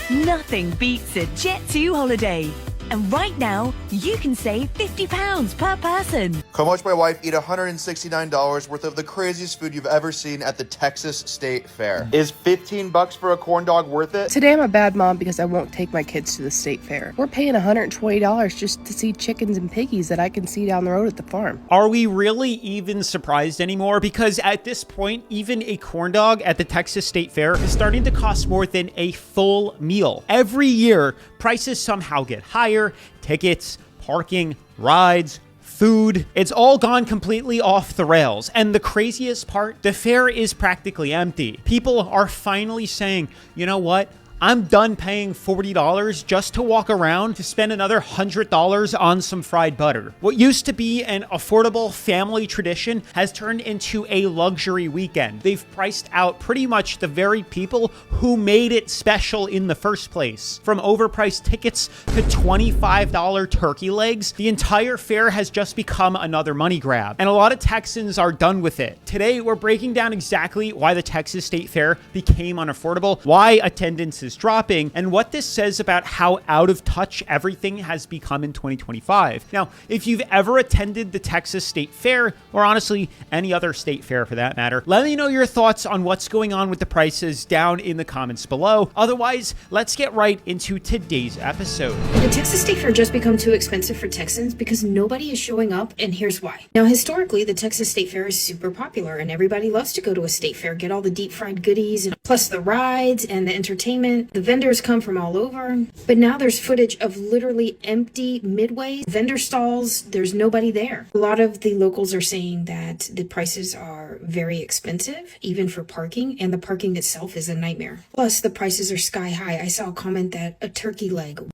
Nothing beats a Jet2 holiday. And right now, you can save £50 per person. Come watch my wife eat $169 worth of the craziest food you've ever seen at the Texas State Fair. Is $15 for a corn dog worth it? Today I'm a bad mom because I won't take my kids to the state fair. We're paying $120 just to see chickens and piggies that I can see down the road at the farm. Are we really even surprised anymore? Because at this point, even a corn dog at the Texas State Fair is starting to cost more than a full meal. Every year, prices somehow get higher. Tickets, parking, rides, food. It's all gone completely off the rails. And the craziest part, the fair is practically empty. People are finally saying, you know what? I'm done paying $40 just to walk around to spend another $100 on some fried butter. What used to be an affordable family tradition has turned into a luxury weekend. They've priced out pretty much the very people who made it special in the first place. From overpriced tickets to $25 turkey legs, the entire fair has just become another money grab. And a lot of Texans are done with it. Today, we're breaking down exactly why the Texas State Fair became unaffordable, why attendance is dropping, and what this says about how out of touch everything has become in 2025. Now, if you've ever attended the Texas State Fair, or honestly any other state fair for that matter, let me know your thoughts on what's going on with the prices down in the comments below. Otherwise, let's get right into today's episode. The Texas State Fair just become too expensive for Texans because nobody is showing up, and here's why. Now, historically, the Texas State Fair is super popular, and everybody loves to go to a state fair, get all the deep fried goodies, and plus the rides and the entertainment. The vendors come from all over, but now there's footage of literally empty midway vendor stalls. There's nobody there. A lot of the locals are saying that the prices are very expensive, even for parking, and the parking itself is a nightmare. Plus, the prices are sky high. I saw a comment that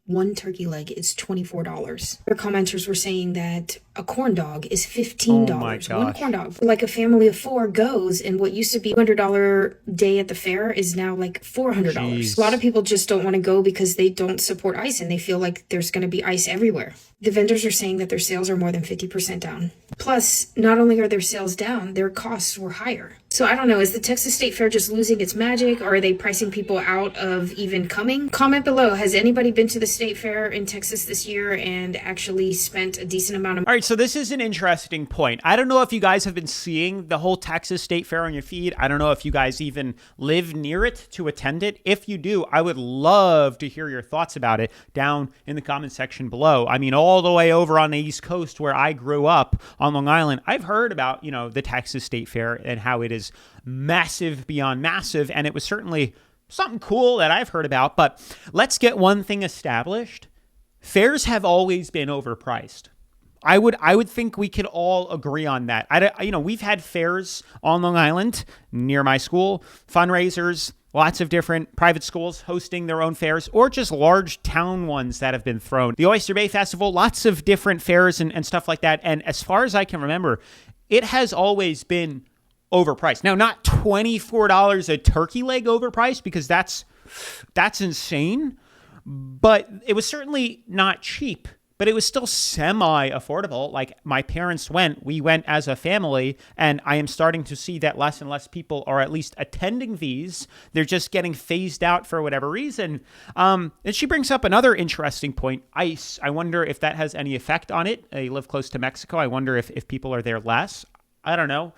one turkey leg is $24. Their commenters were saying that a corn dog is $15. Oh my gosh. One corn dog. Like a family of four goes, and what used to be $100 day at the fair is now like $400. Jeez. A lot of people just don't want to go because they don't support ice and they feel like there's going to be ice everywhere. The vendors are saying that their sales are more than 50% down. Plus, not only are their sales down, their costs were higher. So I don't know, is the Texas State Fair just losing its magic, or are they pricing people out of even coming? Comment below, has anybody been to the State Fair in Texas this year and actually spent a decent amount of money? All right, so this is an interesting point. I don't know if you guys have been seeing the whole Texas State Fair on your feed. I don't know if you guys even live near it to attend it. If you do, I would love to hear your thoughts about it down in the comment section below. I mean, all the way over on the East Coast where I grew up on Long Island, I've heard about, the Texas State Fair and how it is massive beyond massive, and it was certainly something cool that I've heard about. But let's get one thing established. Fairs have always been overpriced. I would think we could all agree on that. We've had fairs on Long Island near my school, fundraisers, lots of different private schools hosting their own fairs, or just large town ones that have been thrown. The Oyster Bay Festival, lots of different fairs and stuff like that. And as far as I can remember, it has always been overpriced. Now, not $24 a turkey leg overpriced, because that's insane, but it was certainly not cheap, but it was still semi-affordable. Like, my parents we went as a family, and I am starting to see that less and less people are at least attending these. They're just getting phased out for whatever reason. And she brings up another interesting point, ice. I wonder if that has any effect on it. I live close to Mexico. I wonder if people are there less. I don't know.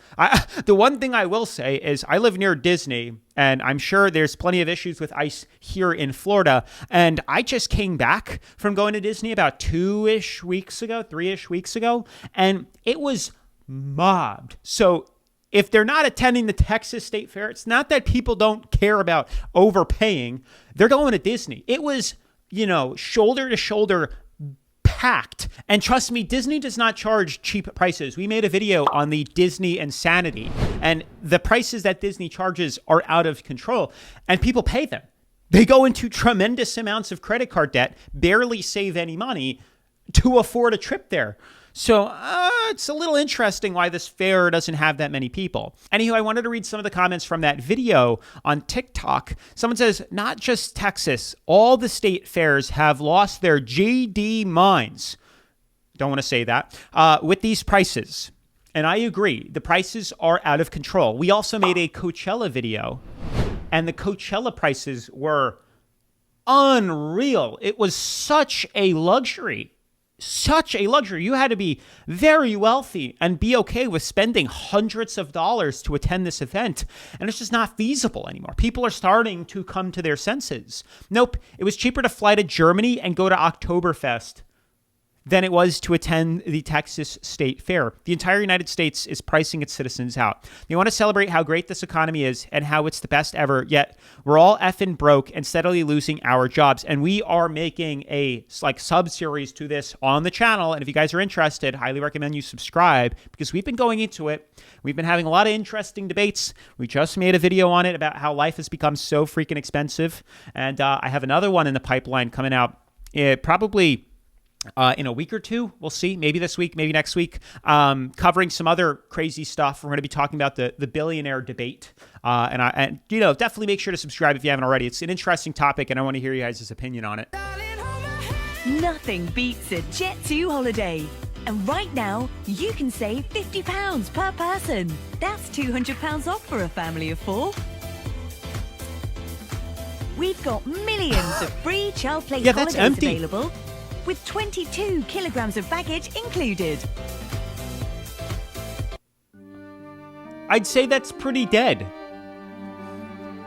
The one thing I will say is I live near Disney, and I'm sure there's plenty of issues with ice here in Florida. And I just came back from going to Disney about 3-ish weeks ago, and it was mobbed. So if they're not attending the Texas State Fair, it's not that people don't care about overpaying. They're going to Disney. It was, shoulder to shoulder packed. And trust me, Disney does not charge cheap prices. We made a video on the Disney insanity, and the prices that Disney charges are out of control, and people pay them. They go into tremendous amounts of credit card debt, barely save any money to afford a trip there. So it's a little interesting why this fair doesn't have that many people. Anywho, I wanted to read some of the comments from that video on TikTok. Someone says, not just Texas, all the state fairs have lost their GD minds. Don't want to say that. With these prices. And I agree. The prices are out of control. We also made a Coachella video, and the Coachella prices were unreal. It was such a luxury. Such a luxury. You had to be very wealthy and be okay with spending hundreds of dollars to attend this event. And it's just not feasible anymore. People are starting to come to their senses. Nope. It was cheaper to fly to Germany and go to Oktoberfest than it was to attend the Texas State Fair. The entire United States is pricing its citizens out. They want to celebrate how great this economy is and how it's the best ever, yet we're all effing broke and steadily losing our jobs. And we are making a sub-series to this on the channel. And if you guys are interested, highly recommend you subscribe because we've been going into it. We've been having a lot of interesting debates. We just made a video on it about how life has become so freaking expensive. And I have another one in the pipeline coming out probably in a week or two. We'll see. Maybe this week, maybe next week. Covering some other crazy stuff. We're going to be talking about the billionaire debate. And definitely make sure to subscribe if you haven't already. It's an interesting topic, and I want to hear you guys' opinion on it. Nothing beats a Jet2 holiday. And right now, you can save £50 per person. That's £200 off for a family of 4. We've got millions of free child play holidays available, with 22 kilograms of baggage included. I'd say that's pretty dead.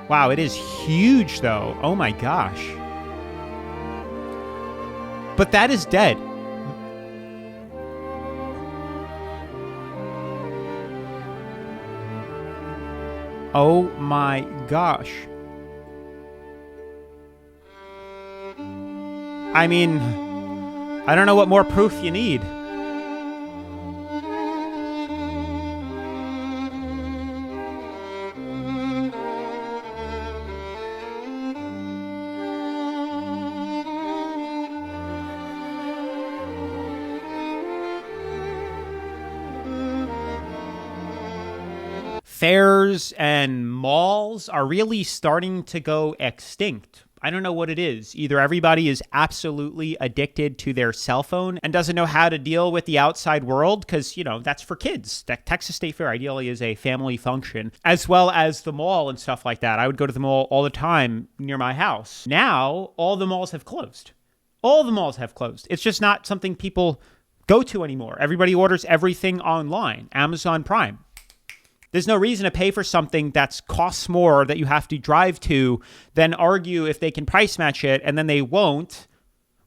Wow, it is huge though. Oh my gosh. But that is dead. Oh my gosh. I mean, I don't know what more proof you need. Fairs and malls are really starting to go extinct. I don't know what it is. Either everybody is absolutely addicted to their cell phone and doesn't know how to deal with the outside world because, that's for kids. That Texas State Fair ideally is a family function, as well as the mall and stuff like that. I would go to the mall all the time near my house. Now, all the malls have closed. All the malls have closed. It's just not something people go to anymore. Everybody orders everything online, Amazon Prime. There's no reason to pay for something that costs more that you have to drive to, then argue if they can price match it, and then they won't,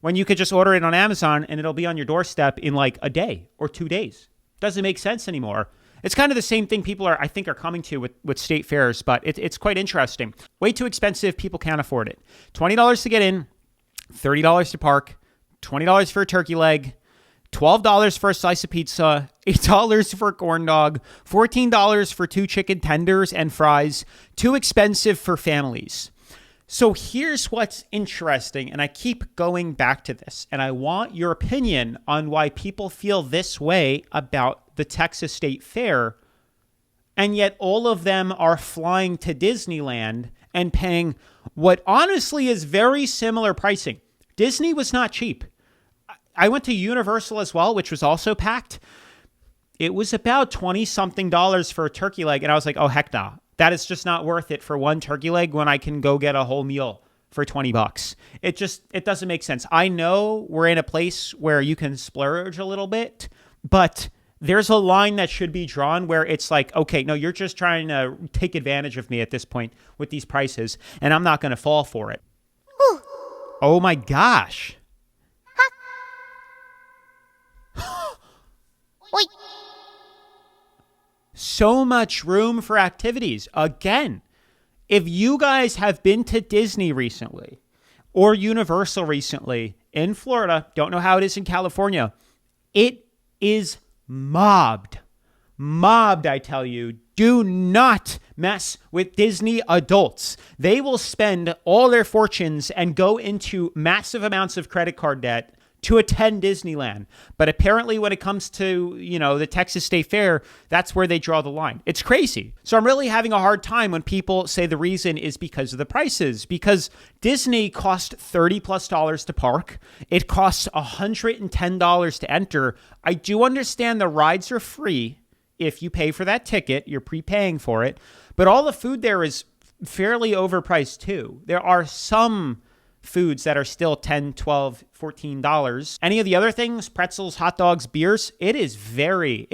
when you could just order it on Amazon and it'll be on your doorstep in like a day or 2 days. Doesn't make sense anymore. It's kind of the same thing people I think are coming to with state fairs, but it's quite interesting. Way too expensive. People can't afford it. $20 to get in, $30 to park, $20 for a turkey leg, $12 for a slice of pizza, $8 for a corn dog, $14 for 2 chicken tenders and fries. Too expensive for families. So here's what's interesting, and I keep going back to this, and I want your opinion on why people feel this way about the Texas State Fair, and yet all of them are flying to Disneyland and paying what honestly is very similar pricing. Disney was not cheap. I went to Universal as well, which was also packed. It was about $20-something for a turkey leg. And I was like, oh, heck no. That is just not worth it for one turkey leg when I can go get a whole meal for $20. It doesn't make sense. I know we're in a place where you can splurge a little bit, but there's a line that should be drawn where it's like, okay, no, you're just trying to take advantage of me at this point with these prices, and I'm not going to fall for it. Oh my gosh. So much room for activities. Again, if you guys have been to Disney recently or Universal recently in Florida, don't know how it is in California, it is mobbed. Mobbed, I tell you. Do not mess with Disney adults. They will spend all their fortunes and go into massive amounts of credit card debt to attend Disneyland. But apparently when it comes to, the Texas State Fair, that's where they draw the line. It's crazy. So I'm really having a hard time when people say the reason is because of the prices, because Disney cost $30+ to park. It costs $110 to enter. I do understand the rides are free if you pay for that ticket. You're prepaying for it. But all the food there is fairly overpriced too. There are some foods that are still $10, $12, $14. Any of the other things, pretzels, hot dogs, beers, it is very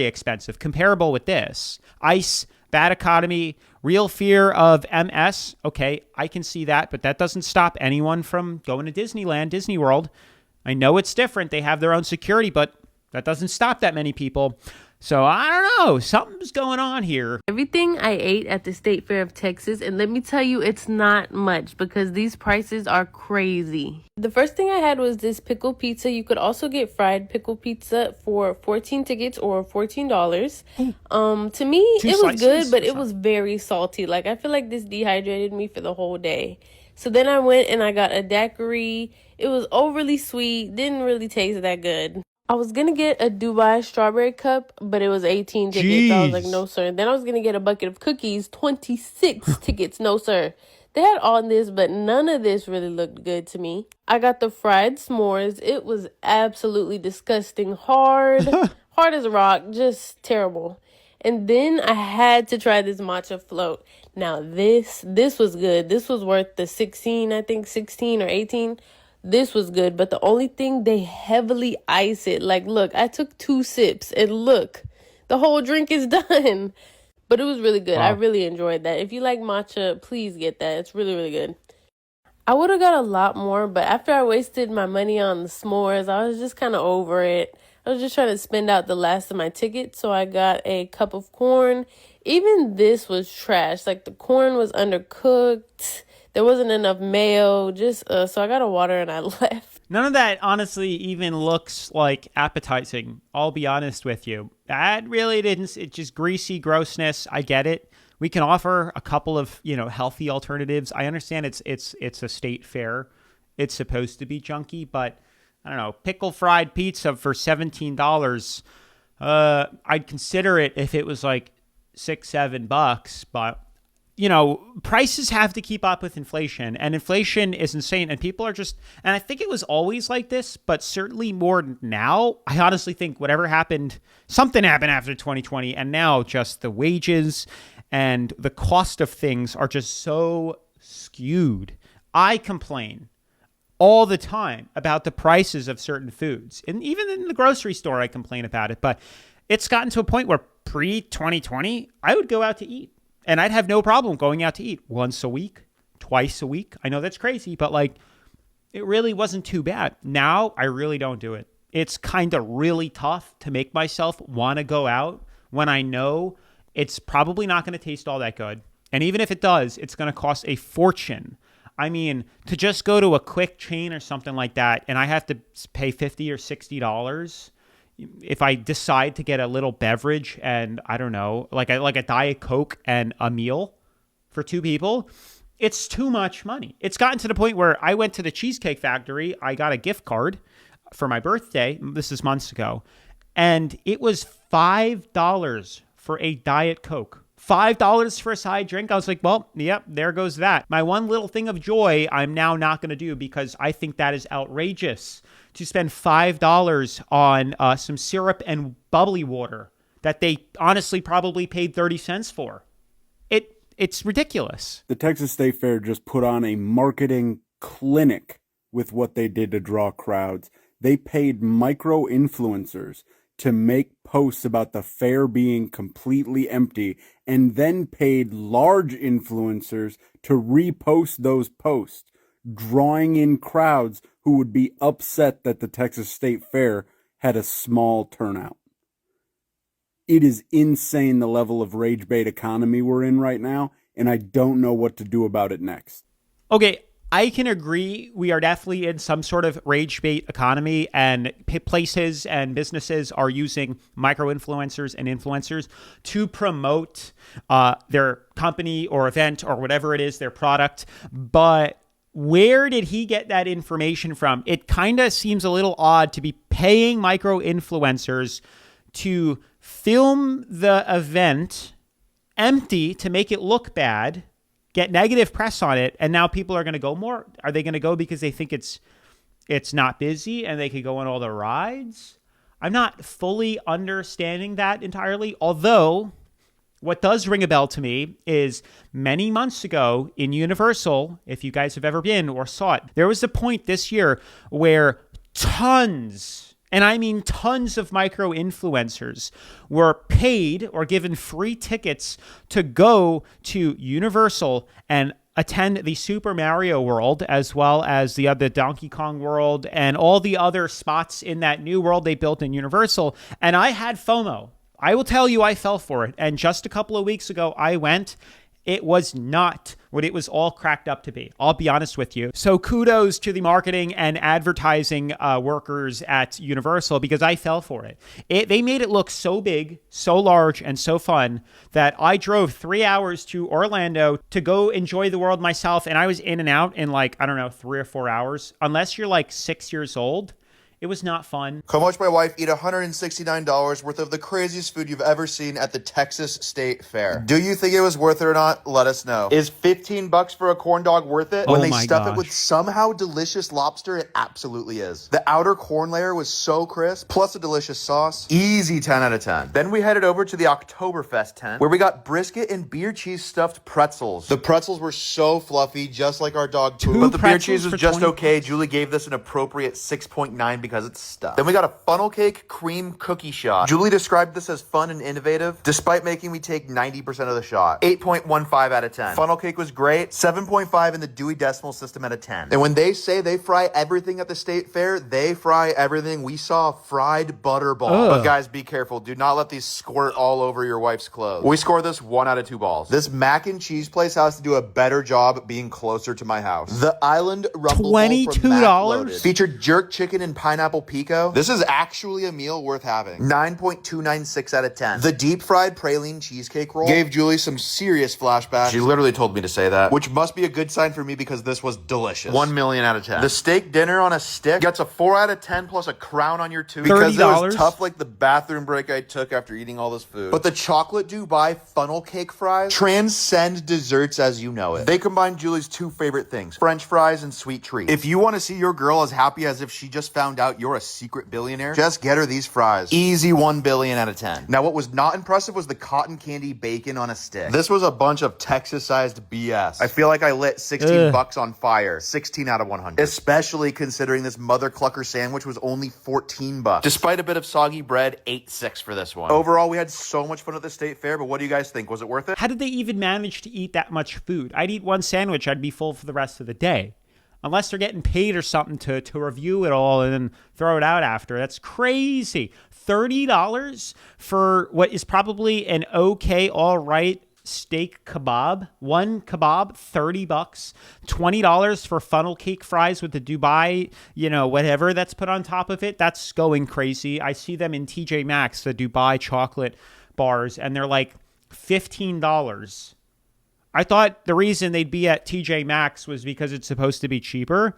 expensive, comparable with this. Ice, bad economy, real fear of MS. Okay, I can see that, but that doesn't stop anyone from going to Disneyland, Disney World. I know it's different. They have their own security, but that doesn't stop that many people. So I don't know. Something's going on here. Everything I ate at the State Fair of Texas, and let me tell you, it's not much because these prices are crazy. The first thing I had was this pickle pizza. You could also get fried pickle pizza for 14 tickets or $14. To me, it was good, but it was very salty. Like, I feel like this dehydrated me for the whole day. So then I went and I got a daiquiri. It was overly sweet, didn't really taste that good. I was going to get a Dubai strawberry cup, but it was 18 tickets. I was like, no, sir. Then I was going to get a bucket of cookies, 26 tickets. No, sir. They had all this, but none of this really looked good to me. I got the fried s'mores. It was absolutely disgusting. Hard as a rock. Just terrible. And then I had to try this matcha float. Now, this was good. This was worth the 16 or 18. This was good, but the only thing, they heavily ice it. Like, look, I took 2 sips, and look, the whole drink is done. But it was really good. Wow. I really enjoyed that. If you like matcha, please get that. It's really, really good. I would have got a lot more, but after I wasted my money on the s'mores, I was just kind of over it. I was just trying to spend out the last of my ticket, so I got a cup of corn. Even this was trash. Like, the corn was undercooked. There wasn't enough mayo, so I got a water and I left. None of that honestly even looks like appetizing, I'll be honest with you. That really didn't, it's just greasy grossness. I get it. We can offer a couple of, healthy alternatives. I understand it's a state fair. It's supposed to be junky, but I don't know, pickle fried pizza for $17. I'd consider it if it was like $6-7, but prices have to keep up with inflation, and inflation is insane, and people are just, and I think it was always like this, but certainly more now. I honestly think something happened after 2020, and now just the wages and the cost of things are just so skewed. I complain all the time about the prices of certain foods, and even in the grocery store, I complain about it, but it's gotten to a point where pre-2020, I would go out to eat. And I'd have no problem going out to eat once a week, twice a week. I know that's crazy, but it really wasn't too bad. Now, I really don't do it. It's kind of really tough to make myself want to go out when I know it's probably not going to taste all that good. And even if it does, it's going to cost a fortune. I mean, to just go to a quick chain or something like that, and I have to pay $50 or $60 if I decide to get a little beverage and I don't know, like a Diet Coke and a meal for 2 people, it's too much money. It's gotten to the point where I went to the Cheesecake Factory. I got a gift card for my birthday. This is months ago. And it was $5 for a Diet Coke. $5 for a side drink. I was like, well, yep, there goes that. My one little thing of joy, I'm now not going to do because I think that is outrageous to spend $5 on some syrup and bubbly water that they honestly probably paid 30 cents for. It's ridiculous. The Texas State Fair just put on a marketing clinic with what they did to draw crowds. They paid micro-influencers to make posts about the fair being completely empty, and then paid large influencers to repost those posts, drawing in crowds who would be upset that the Texas State Fair had a small turnout. It is insane the level of rage bait economy we're in right now, and I don't know what to do about it next. Okay, I can agree. We are definitely in some sort of rage bait economy, and places and businesses are using micro-influencers and influencers to promote their company or event or whatever it is, their product. But where did he get that information from? It kind of seems a little odd to be paying micro-influencers to film the event empty to make it look bad, get negative press on it, and now people are going to go more. Are they going to go because they think it's not busy and they could go on all the rides? I'm not fully understanding that entirely, although What does ring a bell to me is many months ago in Universal, if you guys have ever been or saw it, there was a point this year where tons, and I mean tons of micro influencers were paid or given free tickets to go to Universal and attend the Super Mario World, as well as the other Donkey Kong World and all the other spots in that new world they built in Universal. And I had FOMO. I will tell you, I fell for it. And just a couple of weeks ago, I went. It was not what it was all cracked up to be. I'll be honest with you. So kudos to the marketing and advertising workers at Universal, because I fell for it. They made it look so big, so large, and so fun that I drove 3 hours to Orlando to go enjoy the world myself. And I was in and out in 3 or 4 hours. Unless you're 6 years old, it was not fun. Come watch my wife eat $169 worth of the craziest food you've ever seen at the Texas State Fair. Do you think it was worth it or not? Let us know. Is $15 for a corn dog worth it? When they stuff it with somehow delicious lobster, it absolutely is. The outer corn layer was so crisp, plus a delicious sauce. Easy 10 out of 10. Then we headed over to the Oktoberfest tent, where we got brisket and beer cheese stuffed pretzels. The pretzels were so fluffy, just like our dog poop. But the beer cheese was just okay. Julie gave this an appropriate 6.9 because it's stuffed. Then we got a funnel cake cream cookie shot. Julie described this as fun and innovative, despite making me take 90% of the shot. 8.15 out of 10. Funnel cake was great. 7.5 in the Dewey Decimal System out of 10. And when they say they fry everything at the State Fair, they fry everything. We saw fried butterball. But guys, be careful. Do not let these squirt all over your wife's clothes. We score this 1 out of 2 balls. This mac and cheese place has to do a better job being closer to my house. The Island Rumble Bowl from Mac Loaded featured jerk chicken and pineapple pico. This is actually a meal worth having. 9.296 out of 10. The deep fried praline cheesecake roll gave Julie some serious flashbacks. She literally told me to say that, which must be a good sign for me because this was delicious. 1 million out of 10. The steak dinner on a stick gets a 4 out of 10 plus a crown on your tooth because it was tough like the bathroom break I took after eating all this food. But the chocolate Dubai funnel cake fries transcend desserts as you know it. They combine Julie's 2 favorite things, French fries and sweet treats. If you want to see your girl as happy as if she just found out you're a secret billionaire, just get her these fries. Easy 1 billion out of 10. Now, what was not impressive was the cotton candy bacon on a stick. This was a bunch of Texas-sized BS. I feel like I lit 16 bucks on fire. 16 out of 100. Especially considering this mother clucker sandwich was only 14 bucks. Despite a bit of soggy bread, 8.6 for this one. Overall, we had so much fun at the State Fair, but what do you guys think? Was it worth it? How did they even manage to eat that much food? I'd eat one sandwich, I'd be full for the rest of the day. Unless they're getting paid or something to review it all and then throw it out after. That's crazy. $30 for what is probably an okay, all right steak kebab. One kebab, $30. $20 for funnel cake fries with the Dubai, whatever that's put on top of it. That's going crazy. I see them in TJ Maxx, the Dubai chocolate bars, and they're like $15. I thought the reason they'd be at TJ Maxx was because it's supposed to be cheaper.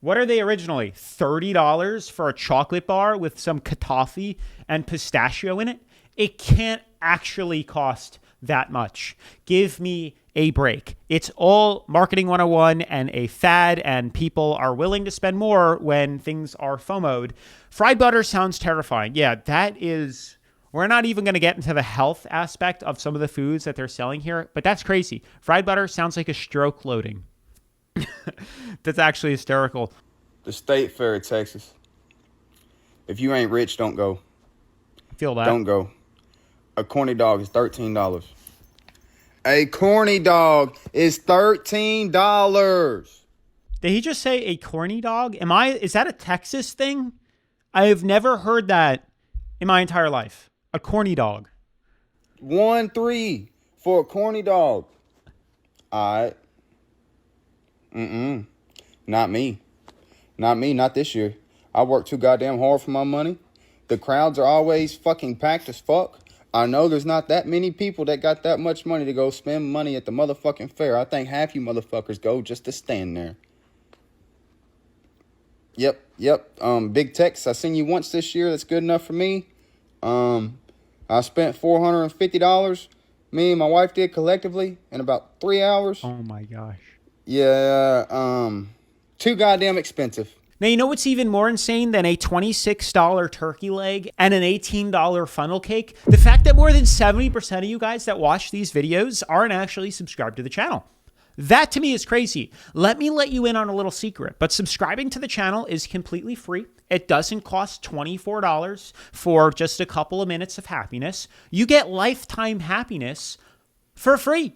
What are they originally? $30 for a chocolate bar with some toffee and pistachio in it? It can't actually cost that much. Give me a break. It's all marketing 101 and a fad, and people are willing to spend more when things are FOMO'd. Fried butter sounds terrifying. Yeah, that is... We're not even going to get into the health aspect of some of the foods that they're selling here, but that's crazy. Fried butter sounds like a stroke loading. That's actually hysterical. The State Fair of Texas. If you ain't rich, don't go. Feel that? Don't go. A corny dog is $13. A corny dog is $13. Did he just say a corny dog? Is that a Texas thing? I have never heard that in my entire life. A corny dog. 1-3 for a corny dog. All right. Not me. Not me, not this year. I work too goddamn hard for my money. The crowds are always fucking packed as fuck. I know there's not that many people that got that much money to go spend money at the motherfucking fair. I think half you motherfuckers go just to stand there. Yep. Big Tex, I seen you once this year. That's good enough for me. I spent $450. Me and my wife did collectively in about 3 hours. Oh my gosh. Yeah, too goddamn expensive. Now, you know what's even more insane than a $26 turkey leg and an $18 funnel cake? The fact that more than 70% of you guys that watch these videos aren't actually subscribed to the channel. That to me is crazy. Let me let you in on a little secret, but subscribing to the channel is completely free. It doesn't cost $24 for just a couple of minutes of happiness. You get lifetime happiness for free.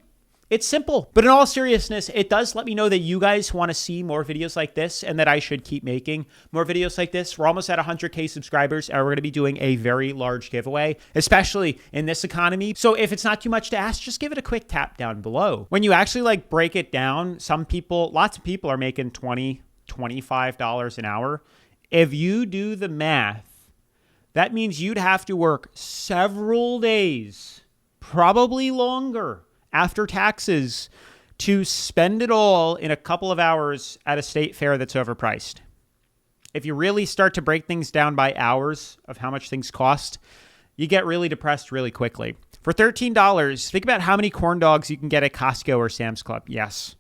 It's simple, but in all seriousness, it does let me know that you guys want to see more videos like this and that I should keep making more videos like this. We're almost at 100K subscribers and we're going to be doing a very large giveaway, especially in this economy. So if it's not too much to ask, just give it a quick tap down below. When you actually like break it down, lots of people are making $20, $25 an hour. If you do the math, that means you'd have to work several days, probably longer, after taxes to spend it all in a couple of hours at a state fair that's overpriced. If you really start to break things down by hours of how much things cost, you get really depressed really quickly. For $13, think about how many corn dogs you can get at Costco or Sam's Club. Yes.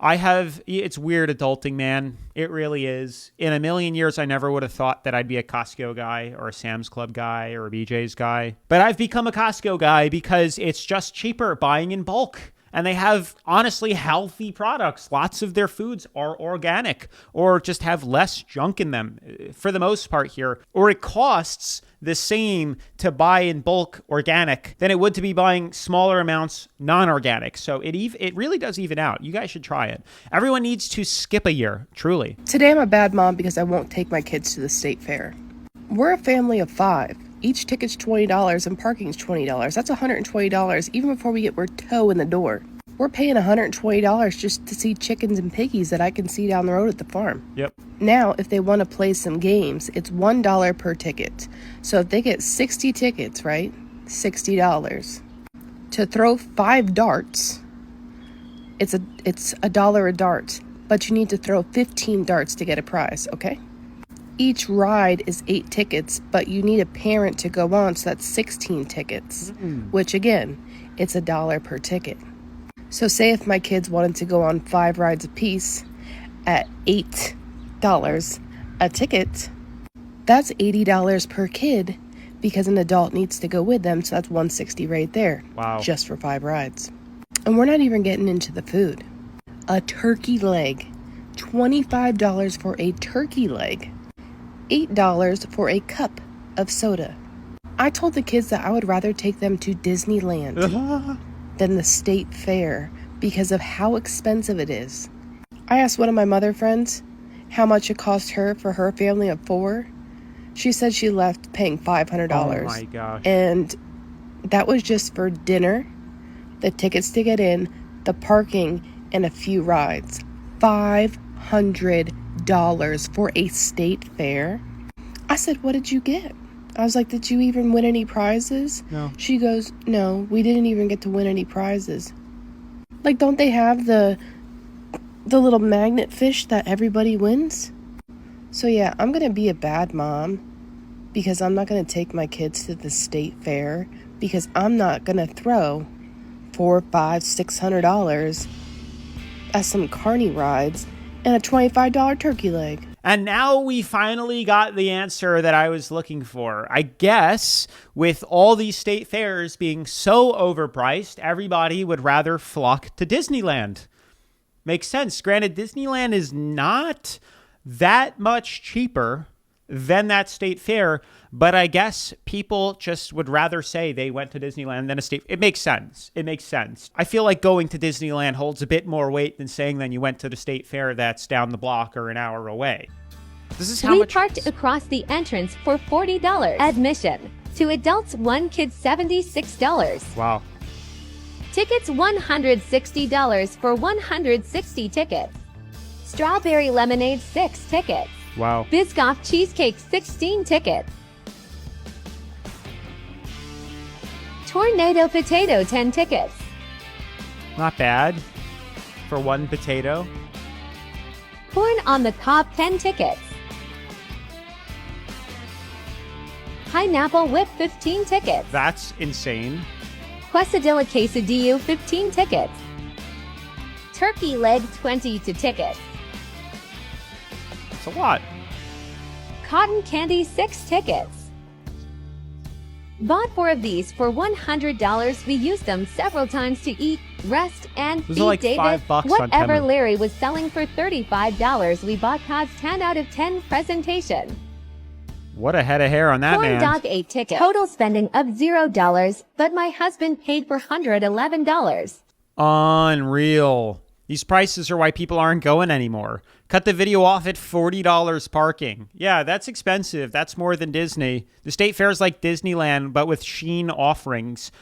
It's weird adulting, man. It really is. In a million years, I never would have thought that I'd be a Costco guy or a Sam's Club guy or a BJ's guy. But I've become a Costco guy because it's just cheaper buying in bulk. And they have, honestly, healthy products. Lots of their foods are organic or just have less junk in them for the most part here. Or it costs the same to buy in bulk organic than it would to be buying smaller amounts non-organic. So it really does even out. You guys should try it. Everyone needs to skip a year, truly. Today I'm a bad mom because I won't take my kids to the state fair. We're a family of 5. Each ticket's $20 and parking's $20. That's $120 even before we get our toe in the door. We're paying $120 just to see chickens and piggies that I can see down the road at the farm. Yep. Now, if they want to play some games, it's $1 per ticket. So if they get 60 tickets, right? $60. To throw 5 darts, it's $1 a dart. But you need to throw 15 darts to get a prize, okay? Each ride is 8 tickets, but you need a parent to go on, so that's 16 tickets. Which again, it's $1 per ticket. So say if my kids wanted to go on 5 rides apiece at $8 a ticket, that's $80 per kid because an adult needs to go with them. So that's $160 right there. Wow. Just for 5 rides. And we're not even getting into the food. A turkey leg, $25 for a turkey leg, $8 for a cup of soda. I told the kids that I would rather take them to Disneyland than the state fair because of how expensive it is. I asked one of my mother friends how much it cost her for her family of 4. She said she left paying $500. Oh my gosh. And that was just for dinner, the tickets to get in, the parking, and a few rides. $500 for a state fair. I said, what did you get? I was like, did you even win any prizes? No. She goes, no, we didn't even get to win any prizes. Like, don't they have the little magnet fish that everybody wins? So yeah, I'm going to be a bad mom because I'm not going to take my kids to the state fair because I'm not going to throw $400, $500, $600 at some carny rides and a $25 turkey leg. And now we finally got the answer that I was looking for. I guess with all these state fairs being so overpriced, everybody would rather flock to Disneyland. Makes sense. Granted, Disneyland is not that much cheaper than that state fair, but I guess people just would rather say they went to Disneyland than a state. It makes sense. It makes sense. I feel like going to Disneyland holds a bit more weight than saying that you went to the state fair that's down the block or an hour away. This is how we much parked across the entrance for $40 admission. To adults, 1 kid $76. Wow. Tickets $160 for 160 tickets. Strawberry lemonade 6 tickets. Wow. Biscoff cheesecake 16 tickets. Tornado potato 10 tickets. Not bad for one potato. Corn on the cob 10 tickets. Pineapple whip 15 tickets. That's insane. Quesadilla quesadillo 15 tickets. Turkey leg 22 tickets. It's a lot. Cotton candy 6 tickets. Bought 4 of these for $100. We used them several times to eat, rest, and Those feed are like David. $5 on Whatever Temu. Larry was selling for $35, we bought Todd's 10 out of 10 presentation. What a head of hair on that Corn man. dog 8 tickets. Total spending of $0, but my husband paid for $111. Unreal. These prices are why people aren't going anymore. Cut the video off at $40 parking. Yeah, that's expensive. That's more than Disney. The state fair is like Disneyland, but with Sheen offerings.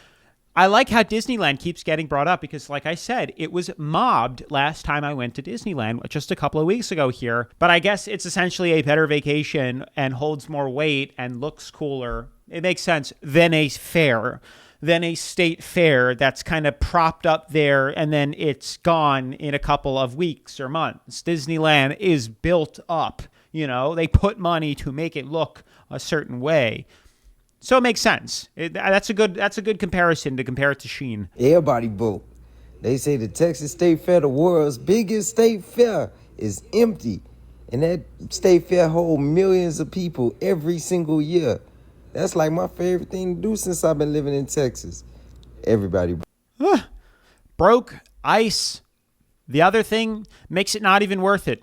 I like how Disneyland keeps getting brought up because, like I said, it was mobbed last time I went to Disneyland just a couple of weeks ago here. But I guess it's essentially a better vacation and holds more weight and looks cooler. It makes sense than a fair. Than a state fair that's kind of propped up there and then it's gone in a couple of weeks or months. Disneyland is built up, you know, they put money to make it look a certain way. So it makes sense. That's a good comparison to compare it to Sheen. Everybody vote. They say the Texas State Fair, the world's biggest state fair, is empty. And that state fair holds millions of people every single year. That's like my favorite thing to do since I've been living in Texas. Everybody. Broke ice. The other thing makes it not even worth it.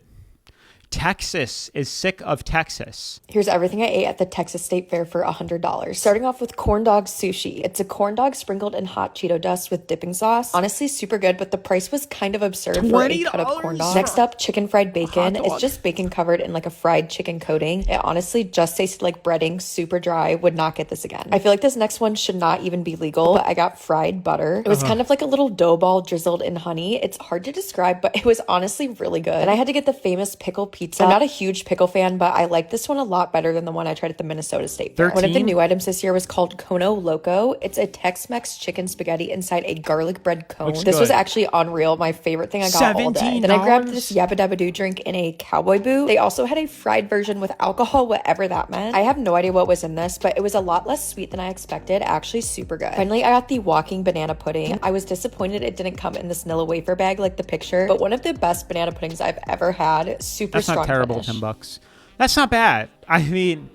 Texas is sick of Texas. Here's everything I ate at the Texas State Fair for $100. Starting off with corn dog sushi. It's a corn dog sprinkled in hot Cheeto dust with dipping sauce. Honestly, super good, but the price was kind of absurd for a cut of corn dog. Next up, chicken fried bacon. It's just bacon covered in like a fried chicken coating. It honestly just tasted like breading, super dry. Would not get this again. I feel like this next one should not even be legal, but I got fried butter. It was kind of like a little dough ball drizzled in honey. It's hard to describe, but it was honestly really good. And I had to get the famous pickle pizza. I'm not a huge pickle fan, but I like this one a lot better than the one I tried at the Minnesota State Fair. 13? One of the new items this year was called Cono Loco. It's a Tex-Mex chicken spaghetti inside a garlic bread cone. Looks this good. was actually unreal. My favorite thing I got all day. Then I grabbed this Yabba Dabba Doo drink in a cowboy boot. They also had a fried version with alcohol, whatever that meant. I have no idea what was in this, but it was a lot less sweet than I expected. Actually super good. Finally, I got the walking banana pudding. I was disappointed it didn't come in this Nilla wafer bag like the picture, but one of the best banana puddings I've ever had. Super strong. That's not terrible, finish. $10. That's not bad. I mean,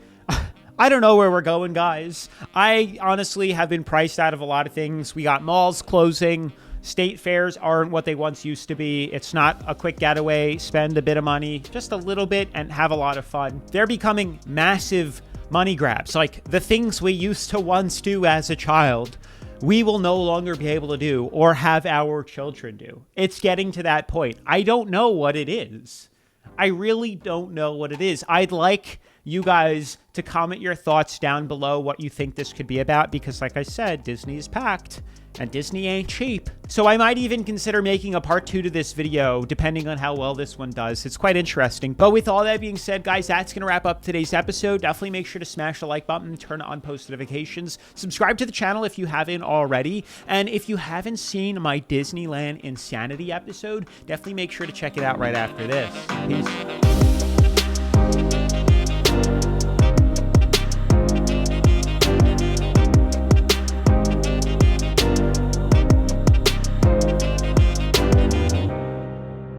I don't know where we're going, guys. I honestly have been priced out of a lot of things. We got malls closing. State fairs aren't what they once used to be. It's not a quick getaway, spend a bit of money, just a little bit, and have a lot of fun. They're becoming massive money grabs, like the things we used to once do as a child. We will no longer be able to do or have our children do. It's getting to that point. I don't know what it is. I really don't know what it is. I'd like you guys to comment your thoughts down below what you think this could be about because, like I said, Disney is packed and Disney ain't cheap. So I might even consider making a part 2 to this video, depending on how well this one does. It's quite interesting. But with all that being said, guys, that's going to wrap up today's episode. Definitely make sure to smash the like button, turn on post notifications, subscribe to the channel if you haven't already. And if you haven't seen my Disneyland Insanity episode, definitely make sure to check it out right after this. Peace.